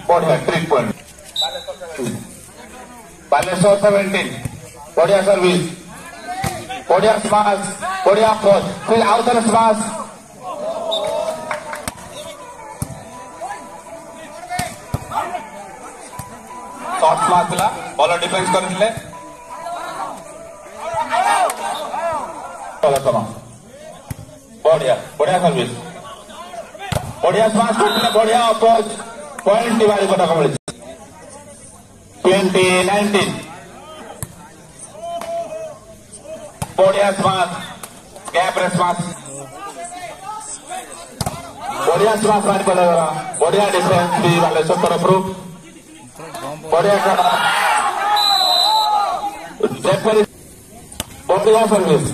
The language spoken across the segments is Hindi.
बढ़िया ट्रिक पॉइंट बालेश्वर 17 बढ़िया सर्विस बढ़िया स्माश बढ़िया अप्रोच फिर आउ थे स्माश शॉट स्माश था भल डिफेन्स करते बढ़िया बढ़िया सर्विस बढ़िया स्माश करते बढ़िया अप्रोच पॉइंट बारिपदा को मिली 2019 बढ़िया स्माश गैप रे स्माश बढ़िया स्माश बारिपदा बढ़िया डिफेन्स भी बालेश्वर तरफ बढ़िया बढ़िया सर्विस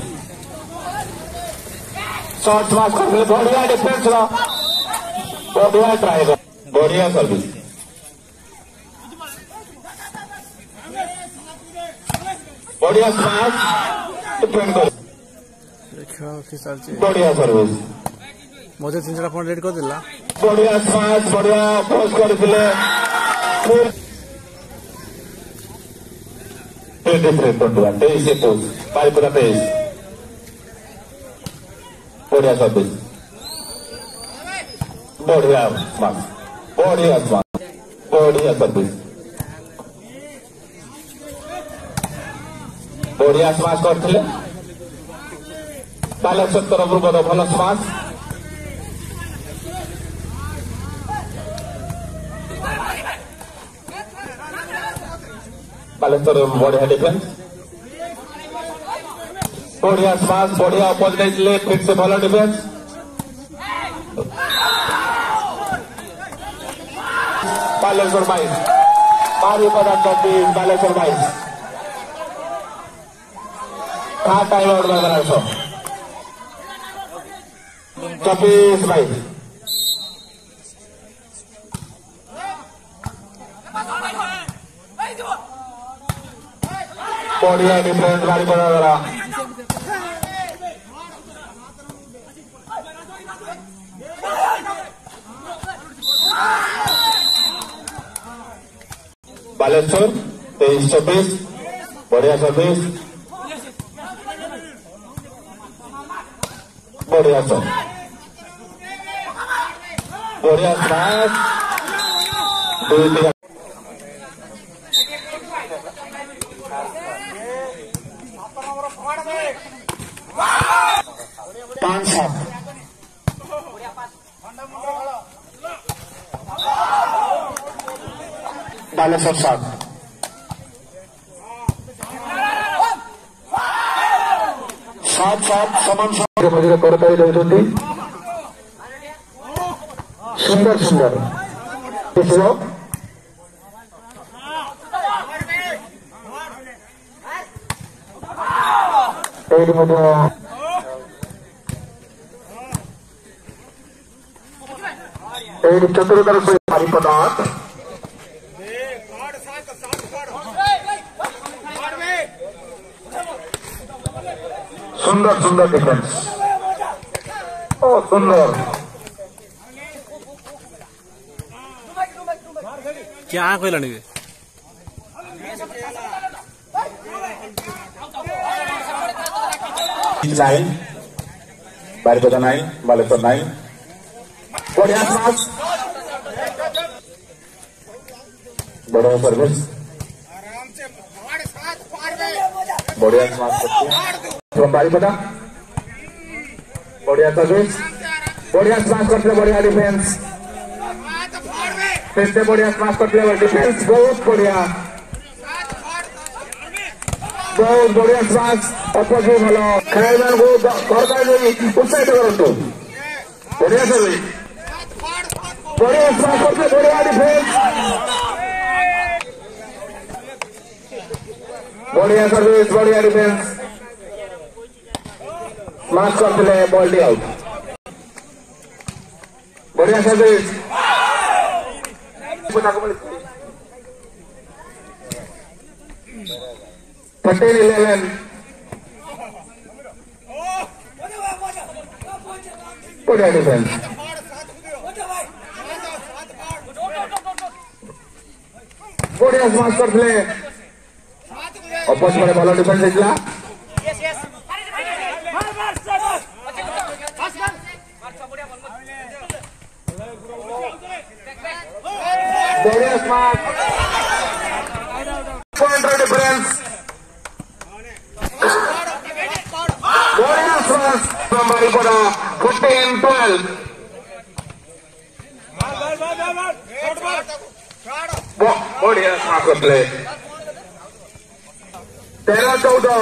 शॉर्ट स्माश करते बढ़िया डिफेन्स बढ़िया ट्राई बढ़िया सर्विस बढ़िया स्माश डिफेंड कर बढ़िया सर्विस मुझे 3 पॉइंट रेड कर दिला बढ़िया स्माश बढ़िया अप्रोच करते बारिपदा 23 बढ़िया सर्विस बढ़िया स्माश बढ़िया स्माश बढ़िया सर्विस बढ़िया स्माश करते बालेश्वर तरफ भल स्माश बालेश्वर बढ़िया डिफेन्स बढ़िया स्माश बढ़िया अपोजिट फिर से भल defence Baleshwar 22 Baripada 24 Baleshwar 22 time out कर 24-22 बढ़िया डिफेंस बारिपदा द्वारा बालेश्वर 23-24 बढ़िया सर्विस बढ़िया शॉट बढ़िया स्माश 5-7 बालेश्वर 7 समान मझे करताली दौरान सुंदर सुंदर चतुर्थर बारिपदा सुंदर सुंदर डिफेंस सुंदर क्या कहला लाइन बारिपदा 9 बालेश्वर 9 बढ़िया स्माश बढ़िया सर्विस बढ़िया स्माश करते बारिपदा बढ़िया सर्विस बढ़िया स्माश करते बढ़िया डिफेंस फिर से बढ़िया स्माश करते डिफेंस बहुत बढ़िया स्माश अपोजिट भल खेल उत्साहित करूँ बढ़िया सर्विस बढ़िया स्माश करते बढ़िया डिफेंस बढ़िया सर्विस बढ़िया डिफेंस स्माश करते बॉल आउट बढ़िया सर्विस 13-11 बढ़िया डिफेंस बढ़िया स्माश करते अपोज भल डिफेंस होता बढ़िया स्माश पॉइंट डिफरेंस बढ़िया स्माश हमारी पड़ा 15-12 बढ़िया स्माश करते 13-14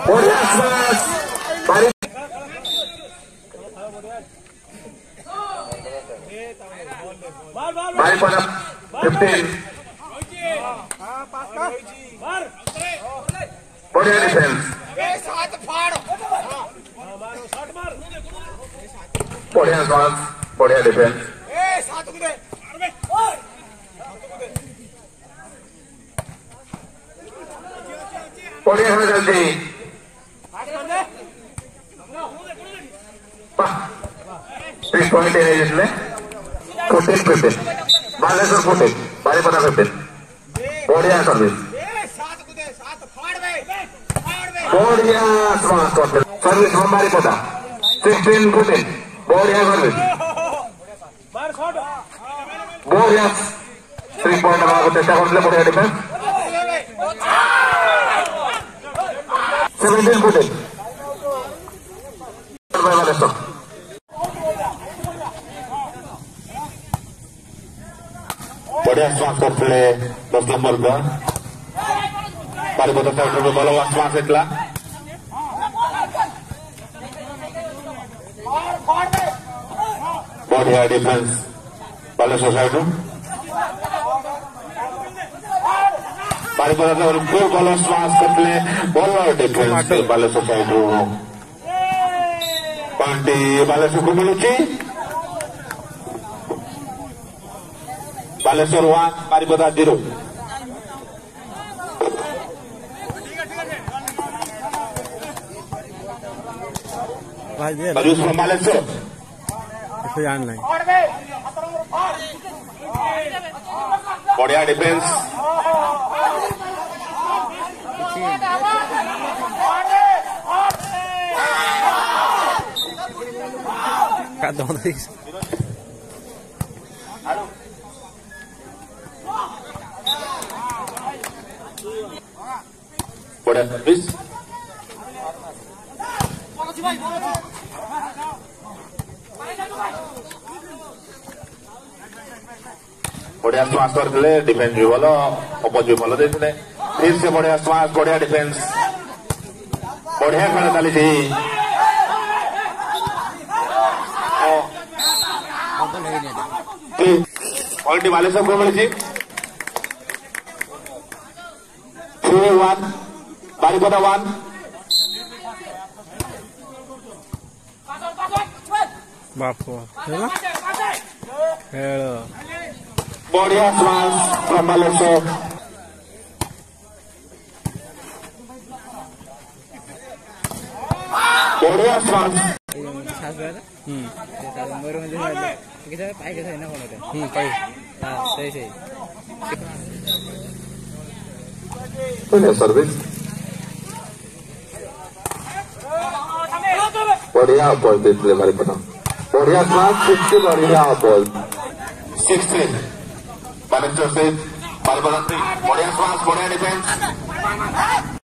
बढ़िया स्माश भाई पर 15 बढ़िया डिफेंस बढ़िया स्माश बढ़िया डिफेंस बढ़िया है जल्दी 3 पॉइंट है जिसमें 14-15 बालेश्वर 14 बारीपदा 15 बढ़िया सर्विस बढ़िया स्माश सर्विस हम बारीपदा 16-14 बढ़िया सर्विस बढ़िया 3 पॉइंट हमारा चेष्टा करते बढ़िया डिफेंस 17-14 बालेश्वर बढ़िया स्माश करते 10 नंबर का बारीपदा साइड में भल स्माश होता बढ़िया डिफेंस बालेश्वर साइड बारीपदा भल स्माश करते भल defence Baleshwar side point Baleshwar को मिलूँ बालेश्वर 1 बारीपदा 0 from बालेश्वर जान नहीं बढ़िया डिफेंस बढ़िया सर्विस बढ़िया स्माश करते डिफेंस भी भल अपोज भी भल देते फिर से बढ़िया स्माश बढ़िया डिफेंस बढ़िया खेल चली पॉइंट बालेश्वर को मिली 3-1 बारीपदा 1 बापू बढ़िया स्माश फ्रॉम बालेश्वर बढ़िया स्माश सर्विस बढ़िया बॉल देते हमारे पता बढ़िया स्माश 16 बढ़िया बॉल 16 बालेश्वर से बारीपदा 3 बढ़िया स्माश बढ़िया डिफेंस